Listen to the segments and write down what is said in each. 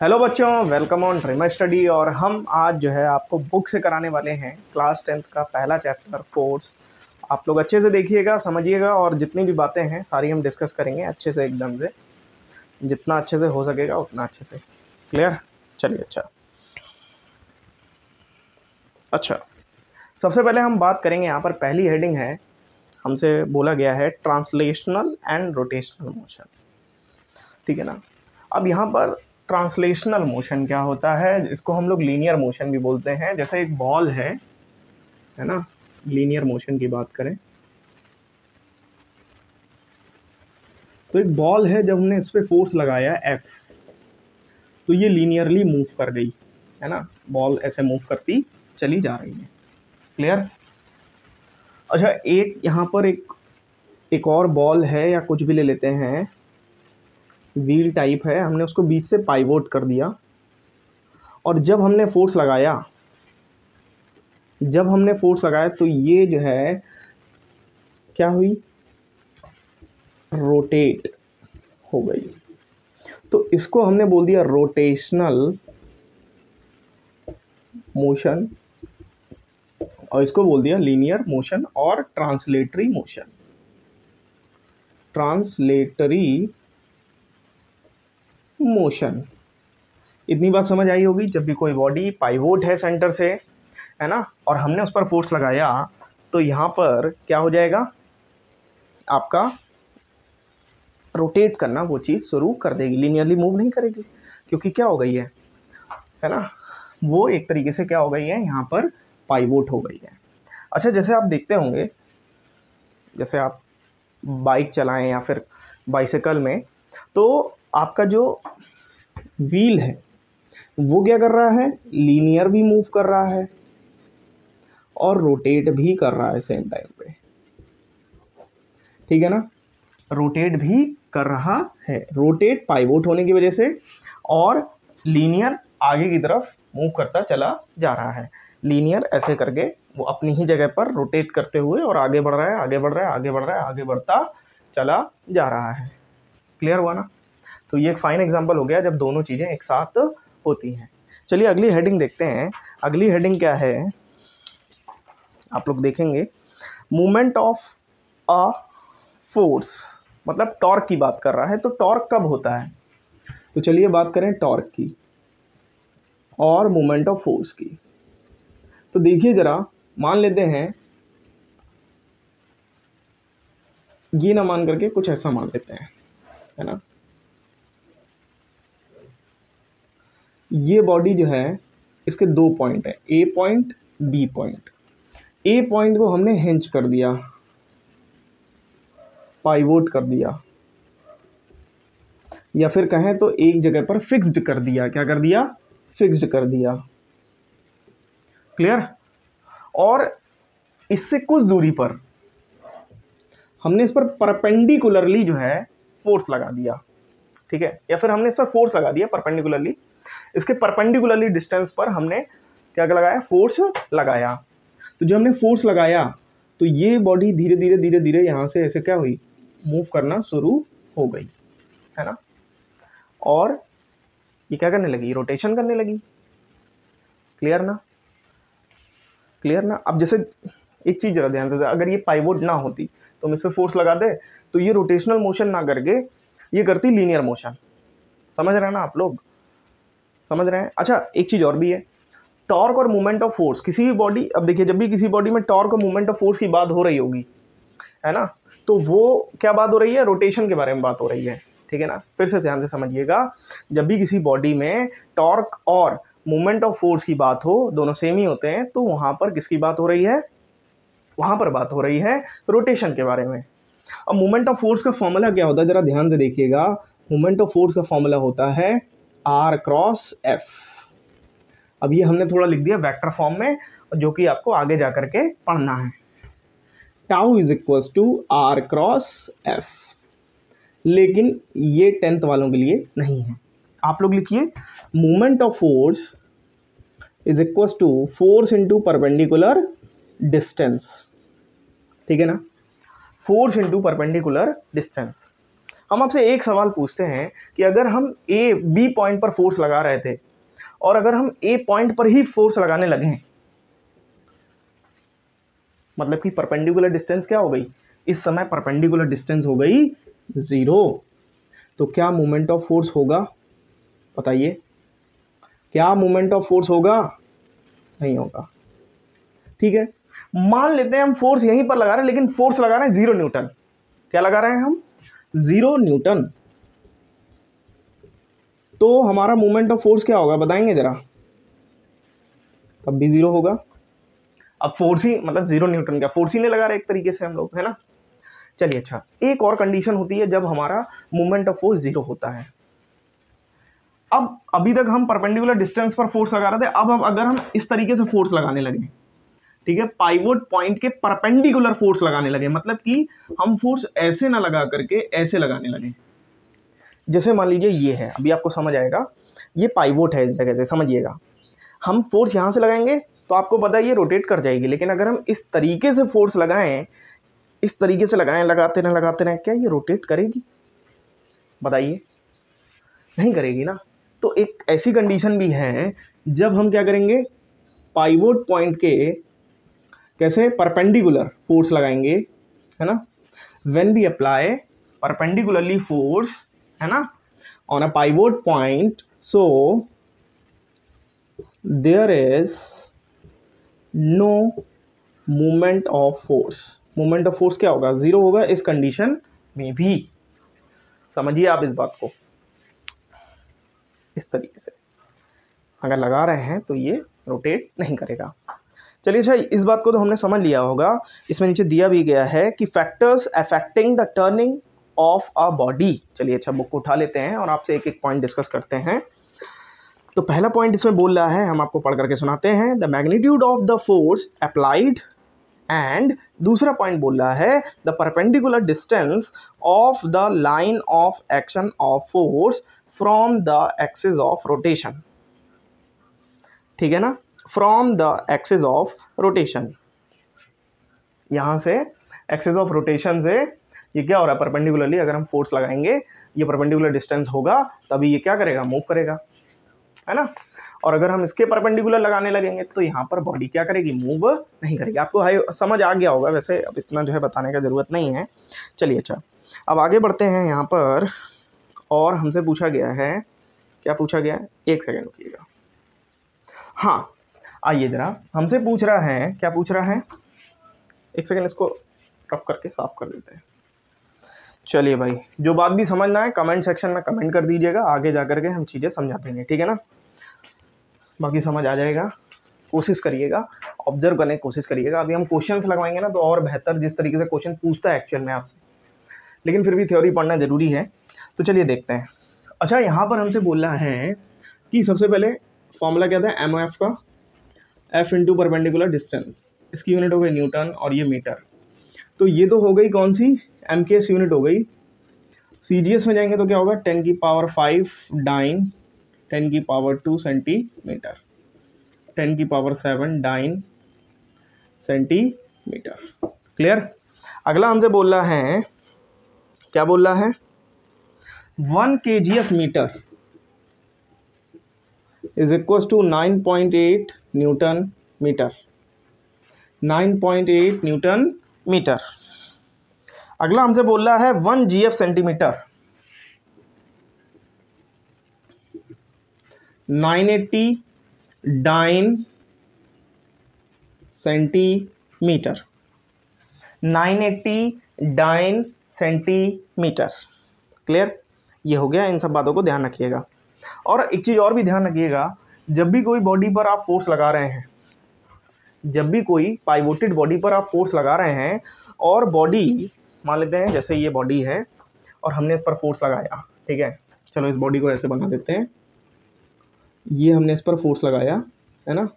Hello बच्चों, welcome on dreamer study. और हम आज जो है आपको बुक से कराने वाले हैं क्लास 10th का पहला चैप्टर फोर्स। आप लोग अच्छे से देखिएगा, समझिएगा और जितनी भी बातें हैं सारी हम डिस्कस करेंगे अच्छे से, एकदम से जितना अच्छे से हो सकेगा उतना अच्छे से। क्लियर? चलिए। अच्छा, सबसे पहले हम बात करेंगे, यहाँ पर पहली हेडिंग है, हमसे बोला गया है ट्रांसलेशनल एंड रोटेशनल मोशन। ठीक है ना। अब यहाँ पर ट्रांसलेशनल मोशन क्या होता है, इसको हम लोग लीनियर मोशन भी बोलते हैं। जैसे एक बॉल है ना, लीनियर मोशन की बात करें तो एक बॉल है, जब हमने इस पर फोर्स लगाया F तो ये लीनियरली मूव कर गई, है ना। बॉल ऐसे मूव करती चली जा रही है। क्लियर? अच्छा, एक यहाँ पर एक और बॉल है या कुछ भी ले लेते हैं, व्हील टाइप है, हमने उसको बीच से पाइवोट कर दिया और जब हमने फोर्स लगाया तो ये जो है क्या हुई, रोटेट हो गई। तो इसको हमने बोल दिया रोटेशनल मोशन और इसको बोल दिया लीनियर मोशन और ट्रांसलेटरी मोशन। ट्रांसलेटरी मोशन, इतनी बात समझ आई होगी। जब भी कोई बॉडी पाइवोट है सेंटर से, है ना, और हमने उस पर फोर्स लगाया तो यहाँ पर क्या हो जाएगा, आपका रोटेट करना वो चीज़ शुरू कर देगी, लीनियरली मूव नहीं करेगी, क्योंकि क्या हो गई है ना, वो एक तरीके से क्या हो गई है, यहाँ पर पाइवोट हो गई है। अच्छा, जैसे आप देखते होंगे, जैसे आप बाइक चलाएं या फिर बाइसिकल में, तो आपका जो व्हील है वो क्या कर रहा है, लीनियर भी मूव कर रहा है और रोटेट भी कर रहा है सेम टाइम पे। ठीक है ना, रोटेट भी कर रहा है, रोटेट पाइवोट होने की वजह से, और लीनियर आगे की तरफ मूव करता चला जा रहा है। लीनियर ऐसे करके वो अपनी ही जगह पर रोटेट करते हुए और आगे बढ़ रहा है, आगे बढ़ रहा है, आगे बढ़ रहा है, आगे बढ़ता चला जा रहा है। क्लियर हुआ ना? तो ये एक फाइन एग्जांपल हो गया जब दोनों चीज़ें एक साथ होती हैं। चलिए अगली हेडिंग देखते हैं। अगली हेडिंग क्या है, आप लोग देखेंगे, मूवमेंट ऑफ अ फोर्स, मतलब टॉर्क की बात कर रहा है। तो टॉर्क कब होता है, तो चलिए बात करें टॉर्क की और मूवमेंट ऑफ फोर्स की। तो देखिए ज़रा, मान लेते हैं, ये ना मान करके कुछ ऐसा मान लेते हैं, है ना। ये बॉडी जो है, इसके दो पॉइंट है, ए पॉइंट बी पॉइंट। ए पॉइंट को हमने हिंज कर दिया, पाइवोट कर दिया, या फिर कहें तो एक जगह पर फिक्स्ड कर दिया। क्या कर दिया? फिक्स्ड कर दिया। क्लियर? और इससे कुछ दूरी पर हमने इस पर परपेंडिकुलरली जो है फोर्स लगा दिया। ठीक है, या फिर हमने इस पर फोर्स लगा दिया परपेंडिकुलरली, इसके परपेंडिकुलरली डिस्टेंस पर हमने क्या लगाया, फोर्स लगाया। तो जब हमने फोर्स लगाया तो ये बॉडी धीरे धीरे धीरे धीरे यहाँ से ऐसे क्या हुई, मूव करना शुरू हो गई, है ना। और ये क्या करने लगी, रोटेशन करने लगी। क्लियर ना? क्लियर ना? अब जैसे एक चीज़ जरा ध्यान से, अगर ये पाइवोट ना होती तो हम इस पर फोर्स लगा दे तो ये रोटेशनल मोशन ना करके ये करती लीनियर मोशन। समझ रहे हैं ना आप लोग? समझ रहे हैं? अच्छा, एक चीज़ और भी है, टॉर्क और मूवमेंट ऑफ फोर्स। किसी भी बॉडी, अब देखिए, जब भी किसी बॉडी में टॉर्क और मूवमेंट ऑफ फोर्स की बात हो रही होगी, है ना, तो वो क्या बात हो रही है, रोटेशन के बारे में बात हो रही है। ठीक है ना, फिर से ध्यान से समझिएगा, जब भी किसी बॉडी में टॉर्क और मूवमेंट ऑफ फोर्स की बात हो, दोनों सेम ही होते हैं, तो वहाँ पर किसकी बात हो रही है, वहाँ पर बात हो रही है रोटेशन के बारे में। अब मूवमेंट ऑफ फोर्स का फॉर्मूला क्या होता है, जरा ध्यान से देखिएगा। मूवमेंट ऑफ फोर्स का फॉर्मूला होता है R क्रॉस F। अब ये हमने थोड़ा लिख दिया वेक्टर फॉर्म में, जो कि आपको आगे जा करके पढ़ना है। Tau is equals to R cross F, लेकिन ये 10th वालों के लिए नहीं है। आप लोग लिखिए, movement of force is equals to force into perpendicular distance. ठीक है ना, फोर्स इंटू परपेंडिकुलर डिस्टेंस। हम आपसे एक सवाल पूछते हैं कि अगर हम ए बी पॉइंट पर फोर्स लगा रहे थे और अगर हम ए पॉइंट पर ही फोर्स लगाने लगे, मतलब कि परपेंडिकुलर डिस्टेंस क्या हो गई, इस समय परपेंडिकुलर डिस्टेंस हो गई 0, तो क्या मोमेंट ऑफ फोर्स होगा? बताइए, क्या मोमेंट ऑफ फोर्स होगा? नहीं होगा। ठीक है, मान लेते हैं हम फोर्स यहीं पर लगा रहे हैं, लेकिन फोर्स लगा रहे हैं 0 न्यूटन। क्या लगा रहे हैं हम? 0 न्यूटन। तो हमारा मोमेंट ऑफ फोर्स क्या होगा, बताएंगे जरा? तब भी 0 होगा। अब फोर्स ही मतलब 0 न्यूटन, क्या फोर्स ही नहीं लगा रहे एक तरीके से हम लोग, है ना। चलिए, अच्छा, एक और कंडीशन होती है जब हमारा मोमेंट ऑफ फोर्स 0 होता है। अब अभी तक हम परपेंडिकुलर डिस्टेंस पर फोर्स लगा रहे थे, अब अगर हम इस तरीके से फोर्स लगाने लगे, ठीक है, पाइवोट पॉइंट के परपेंडिकुलर फोर्स लगाने लगे, मतलब कि हम फोर्स ऐसे ना लगा करके ऐसे लगाने लगे। जैसे मान लीजिए ये है, अभी आपको समझ आएगा, ये पाइवोट है इस जगह से, समझिएगा। हम फोर्स यहाँ से लगाएंगे तो आपको पता है ये रोटेट कर जाएगी, लेकिन अगर हम इस तरीके से फोर्स लगाएं, इस तरीके से लगाएं, लगाते रहें, क्या ये रोटेट करेगी? बताइए, नहीं करेगी ना। तो एक ऐसी कंडीशन भी है जब हम क्या करेंगे, पाइवोट पॉइंट के कैसे परपेंडिकुलर फोर्स लगाएंगे, है ना। When we apply perpendicularly force, है ना, on a pivot point, so there is no moment of force. Moment of force क्या होगा? 0 होगा इस कंडीशन में भी। समझिए आप इस बात को, इस तरीके से अगर लगा रहे हैं तो ये रोटेट नहीं करेगा। चलिए, अच्छा, इस बात को तो हमने समझ लिया होगा। इसमें नीचे दिया भी गया है कि factors affecting the turning of a body. चलिए, अच्छा, बुक को उठा लेते हैं और आपसे एक एक पॉइंट डिस्कस करते हैं। तो पहला पॉइंट इसमें बोल रहा है, हम आपको पढ़ करके सुनाते हैं, the magnitude of the force applied, and दूसरा पॉइंट बोल रहा है the perpendicular distance of the line of action of force from the axis of rotation. ठीक है ना, from the axis of rotation. यहां से एक्सिस ऑफ रोटेशन से ये क्या हो रहा है, परपेंडिकुलरली अगर हम फोर्स लगाएंगे, ये परपेंडिकुलर डिस्टेंस होगा, तभी ये क्या करेगा, मूव करेगा, है ना। और अगर हम इसके परपेंडिकुलर लगाने लगेंगे तो यहाँ पर बॉडी क्या करेगी, मूव नहीं करेगी। आपको समझ आ गया होगा वैसे, अब इतना जो है बताने का ज़रूरत नहीं है। चलिए, अच्छा, अब आगे बढ़ते हैं यहाँ पर। और हमसे पूछा गया है, क्या पूछा गया है, एक सेकेंड रुकिएगा। हाँ, आइए जरा, हमसे पूछ रहा है, क्या पूछ रहा है, एक सेकेंड, इसको रफ करके साफ कर देते हैं। चलिए भाई, जो बात भी समझना है कमेंट सेक्शन में कमेंट कर दीजिएगा, आगे जा करके हम चीज़ें समझा देंगे, ठीक है ना। बाकी समझ आ जाएगा, कोशिश करिएगा, ऑब्जर्व करने की कोशिश करिएगा। अभी हम क्वेश्चंस लगवाएंगे ना तो और बेहतर, जिस तरीके से क्वेश्चन पूछता है एक्चुअल में आपसे, लेकिन फिर भी थ्योरी पढ़ना ज़रूरी है। तो चलिए देखते हैं। अच्छा, यहाँ पर हमसे बोल रहा है कि सबसे पहले फॉर्मूला क्या था, MF का, F इंटू परपेंडिकुलर डिस्टेंस, इसकी यूनिट हो गई न्यूटन और ये मीटर। तो ये तो हो गई कौन सी, MKS यूनिट हो गई। CGS में जाएंगे तो क्या होगा, 10 की पावर 5 डाइन, 10 की पावर 2 सेंटीमीटर, 10 की पावर 7 डाइन सेंटीमीटर। क्लियर। अगला हमसे बोल रहा है, क्या बोल रहा है, 1 kg metre is equal to 9.8 newton metre, 9.8 newton metre. अगला हमसे बोल रहा है 1 GF centimetre, 980 dyne centimetre, 980 dyne centimetre. Clear, ये हो गया। इन सब बातों को ध्यान रखिएगा। और एक चीज़ और भी ध्यान रखिएगा, जब भी कोई बॉडी पर आप फोर्स लगा रहे हैं, जब भी कोई पाइवोटेड बॉडी पर आप फोर्स लगा रहे हैं और बॉडी, मान लेते हैं जैसे ये बॉडी है और हमने इस पर फोर्स लगाया, ठीक है, चलो इस बॉडी को ऐसे बना देते हैं, ये हमने इस पर फोर्स लगाया, है ना,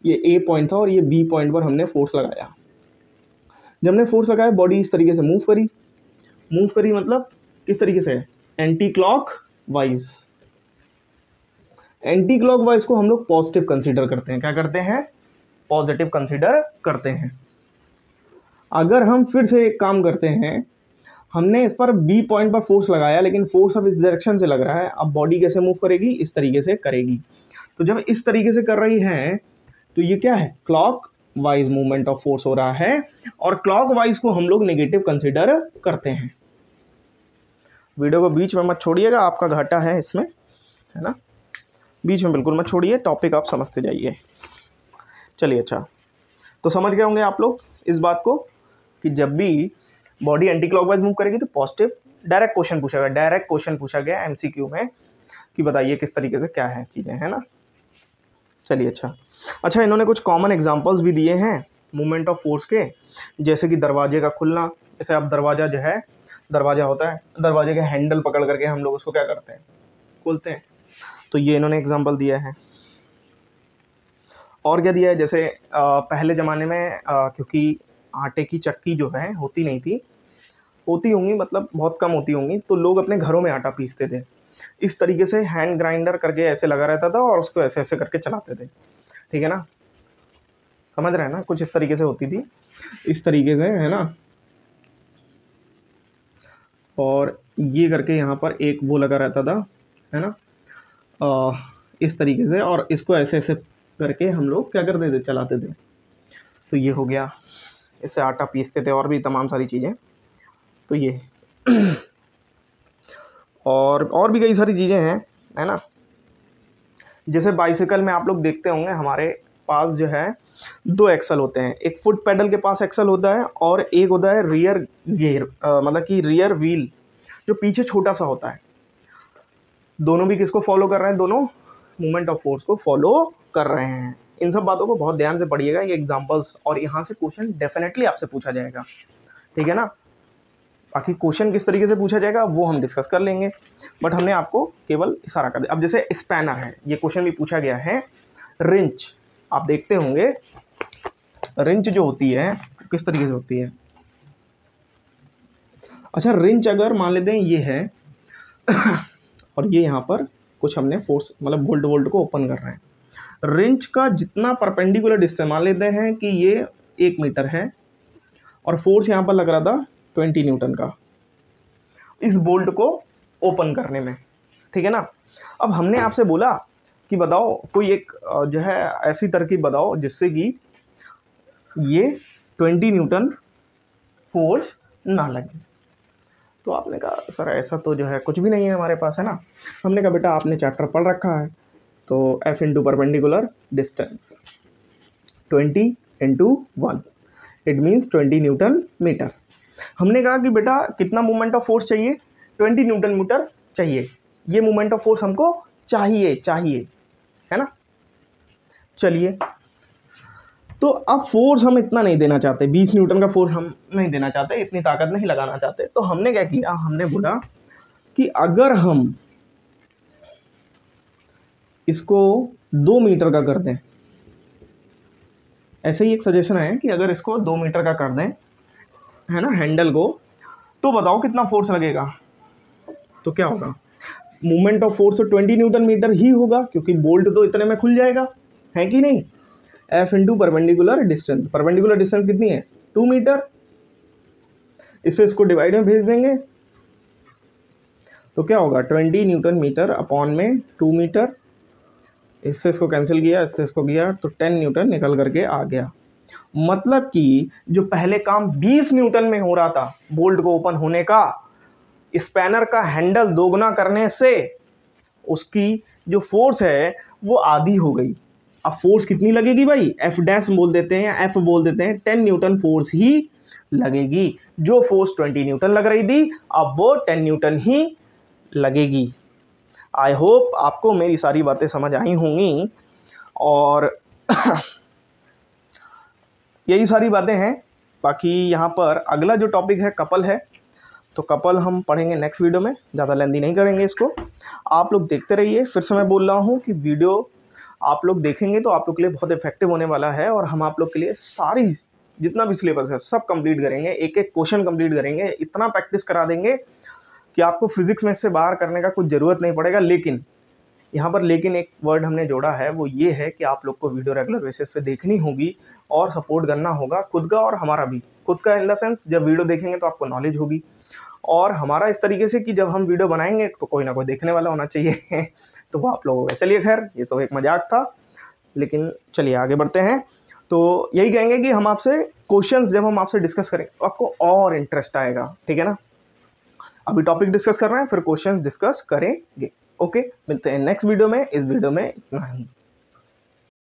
ये A पॉइंट था और ये B पॉइंट पर हमने फोर्स लगाया। जब हमने फोर्स लगाया, बॉडी इस तरीके से मूव करी मतलब किस तरीके से, anti clock wise. Anti clock wise को हम लोग पॉजिटिव कंसीडर करते हैं, क्या करते हैं, पॉजिटिव कंसीडर करते हैं। अगर हम फिर से एक काम करते हैं, हमने इस पर बी पॉइंट पर फोर्स लगाया, लेकिन फोर्स अब इस डायरेक्शन से लग रहा है। अब बॉडी कैसे मूव करेगी? इस तरीके से करेगी। तो जब इस तरीके से कर रही है तो ये क्या है? Clock wise movement of force हो रहा है, और क्लॉक वाइज को हम लोग नेगेटिव कंसिडर करते हैं। वीडियो को बीच में मत छोड़िएगा, आपका घाटा है इसमें, है ना। बीच में बिल्कुल मत छोड़िए, टॉपिक आप समझते जाइए। चलिए, अच्छा, तो समझ गए होंगे आप लोग इस बात को कि जब भी बॉडी एंटी क्लॉकवाइज मूव करेगी तो पॉजिटिव। डायरेक्ट क्वेश्चन पूछा गया एमसीक्यू में कि बताइए किस तरीके से क्या है चीज़ें, है ना। चलिए, अच्छा, इन्होंने कुछ कॉमन एग्जांपल्स भी दिए हैं मूवमेंट ऑफ फोर्स के, जैसे कि दरवाजे का खुलना। जैसे अब दरवाज़ा जो है, दरवाज़ा होता है, दरवाजे के हैंडल पकड़ करके हम लोग उसको क्या करते हैं? खोलते हैं। तो ये इन्होंने एग्जांपल दिया है। और क्या दिया है? जैसे पहले ज़माने में क्योंकि आटे की चक्की जो है होती नहीं थी, होती होंगी मतलब बहुत कम होती होंगी, तो लोग अपने घरों में आटा पीसते थे। इस तरीके से हैंड ग्राइंडर करके ऐसे लगा रहता था और उसको ऐसे ऐसे करके चलाते थे, ठीक है ना। समझ रहे हैं ना? कुछ इस तरीके से होती थी, इस तरीके से, है ना। और ये करके यहाँ पर एक वो लगा रहता था, है ना, इस तरीके से, और इसको ऐसे ऐसे करके हम लोग क्या करते थे? चलाते थे। तो ये हो गया, इससे आटा पीसते थे, और भी तमाम सारी चीज़ें। तो ये और भी कई सारी चीज़ें हैं, है ना। जैसे बाइसिकल में आप लोग देखते होंगे हमारे पास जो है 2 एक्सल होते हैं। एक फुट पेडल के पास एक्सल होता है और एक होता है रियर गियर, मतलब कि रियर व्हील जो पीछे छोटा सा होता है। दोनों भी किसको फॉलो कर रहे हैं? दोनों मूवमेंट ऑफ फोर्स को फॉलो कर रहे हैं। इन सब बातों को बहुत ध्यान से पढ़िएगा, ये एग्जांपल्स, और यहाँ से क्वेश्चन डेफिनेटली आपसे पूछा जाएगा, ठीक है ना। बाकी क्वेश्चन किस तरीके से पूछा जाएगा वो हम डिस्कस कर लेंगे, बट हमने आपको केवल इशारा कर दिया। अब जैसे स्पैनर है, ये क्वेश्चन भी पूछा गया है। रिंच आप देखते होंगे, रिंच जो होती है किस तरीके से होती है? अच्छा, रिंच अगर मान लेते हैं ये है और ये यहाँ पर कुछ हमने फोर्स मतलब बोल्ट को ओपन कर रहे हैं। रिंच का जितना परपेंडिकुलर डिस्टेंस, मान लेते हैं कि ये 1 मीटर है और फोर्स यहाँ पर लग रहा था 20 न्यूटन का इस बोल्ट को ओपन करने में, ठीक है ना। अब हमने आपसे बोला कि बताओ कोई एक जो है ऐसी तरकीब बताओ जिससे कि ये 20 न्यूटन फोर्स ना लगे। तो आपने कहा सर ऐसा तो जो है कुछ भी नहीं है हमारे पास, है ना। हमने कहा बेटा आपने चैप्टर पढ़ रखा है, तो F into perpendicular distance 20 into 1 it means 20 newton metre. हमने कहा कि बेटा कितना मूवमेंट ऑफ फोर्स चाहिए? 20 न्यूटन मीटर चाहिए। ये मूवमेंट ऑफ फोर्स हमको चाहिए, है ना। चलिए, तो अब फोर्स हम इतना नहीं देना चाहते, 20 न्यूटन का फोर्स हम नहीं देना चाहते, इतनी ताकत नहीं लगाना चाहते। तो हमने क्या किया? हमने बोला कि अगर हम इसको 2 मीटर का कर दें, ऐसे ही एक सजेशन है कि अगर इसको 2 मीटर का कर दें, है ना, हैंडल को, तो बताओ कितना फोर्स लगेगा? तो क्या होगा? मूवमेंट ऑफ फोर्स तो 20 न्यूटन मीटर ही होगा, क्योंकि बोल्ट तो इतने में खुल जाएगा, है कि नहीं। F into perpendicular distance, perpendicular distance कितनी है? 2 मीटर। इससे इसको डिवाइड में भेज देंगे तो क्या होगा? 20 न्यूटन मीटर अपॉन में 2 मीटर। इससे इसको कैंसिल किया, इससे इसको किया, तो 10 न्यूटन निकल करके आ गया। मतलब कि जो पहले काम 20 न्यूटन में हो रहा था बोल्ट को ओपन होने का, स्पैनर का हैंडल दोगुना करने से उसकी जो फोर्स है वो आधी हो गई। अब फोर्स कितनी लगेगी भाई? F डैश बोल देते हैं या F बोल देते हैं, 10 न्यूटन फोर्स ही लगेगी। जो फोर्स 20 न्यूटन लग रही थी अब वो 10 न्यूटन ही लगेगी। आई होप आपको मेरी सारी बातें समझ आई होंगी, और यही सारी बातें हैं। बाकी यहाँ पर अगला जो टॉपिक है कपल है, तो कपल हम पढ़ेंगे नेक्स्ट वीडियो में, ज़्यादा लेंथी नहीं करेंगे इसको। आप लोग देखते रहिए। फिर से मैं बोल रहा हूँ कि वीडियो आप लोग देखेंगे तो आप लोग के लिए बहुत इफेक्टिव होने वाला है, और हम आप लोग के लिए सारी जितना भी सिलेबस है सब कंप्लीट करेंगे, एक एक क्वेश्चन कंप्लीट करेंगे, इतना प्रैक्टिस करा देंगे कि आपको फिजिक्स में से बाहर करने का कुछ ज़रूरत नहीं पड़ेगा। लेकिन यहाँ पर लेकिन एक वर्ड हमने जोड़ा है, वो ये है कि आप लोग को वीडियो रेगुलर बेसिस पे देखनी होगी और सपोर्ट करना होगा खुद का और हमारा भी। खुद का इन द सेंस जब वीडियो देखेंगे तो आपको नॉलेज होगी, और हमारा इस तरीके से कि जब हम वीडियो बनाएंगे तो कोई ना कोई देखने वाला होना चाहिए तो वो आप लोगों का। चलिए खैर, ये तो एक मजाक था, लेकिन चलिए आगे बढ़ते हैं। तो यही कहेंगे कि हम आपसे क्वेश्चंस जब हम आपसे डिस्कस करें तो आपको और इंटरेस्ट आएगा, ठीक है ना। अभी टॉपिक डिस्कस कर रहे हैं, फिर क्वेश्चंस डिस्कस करेंगे। ओके, मिलते हैं नेक्स्ट वीडियो में। इस वीडियो में इतना ही।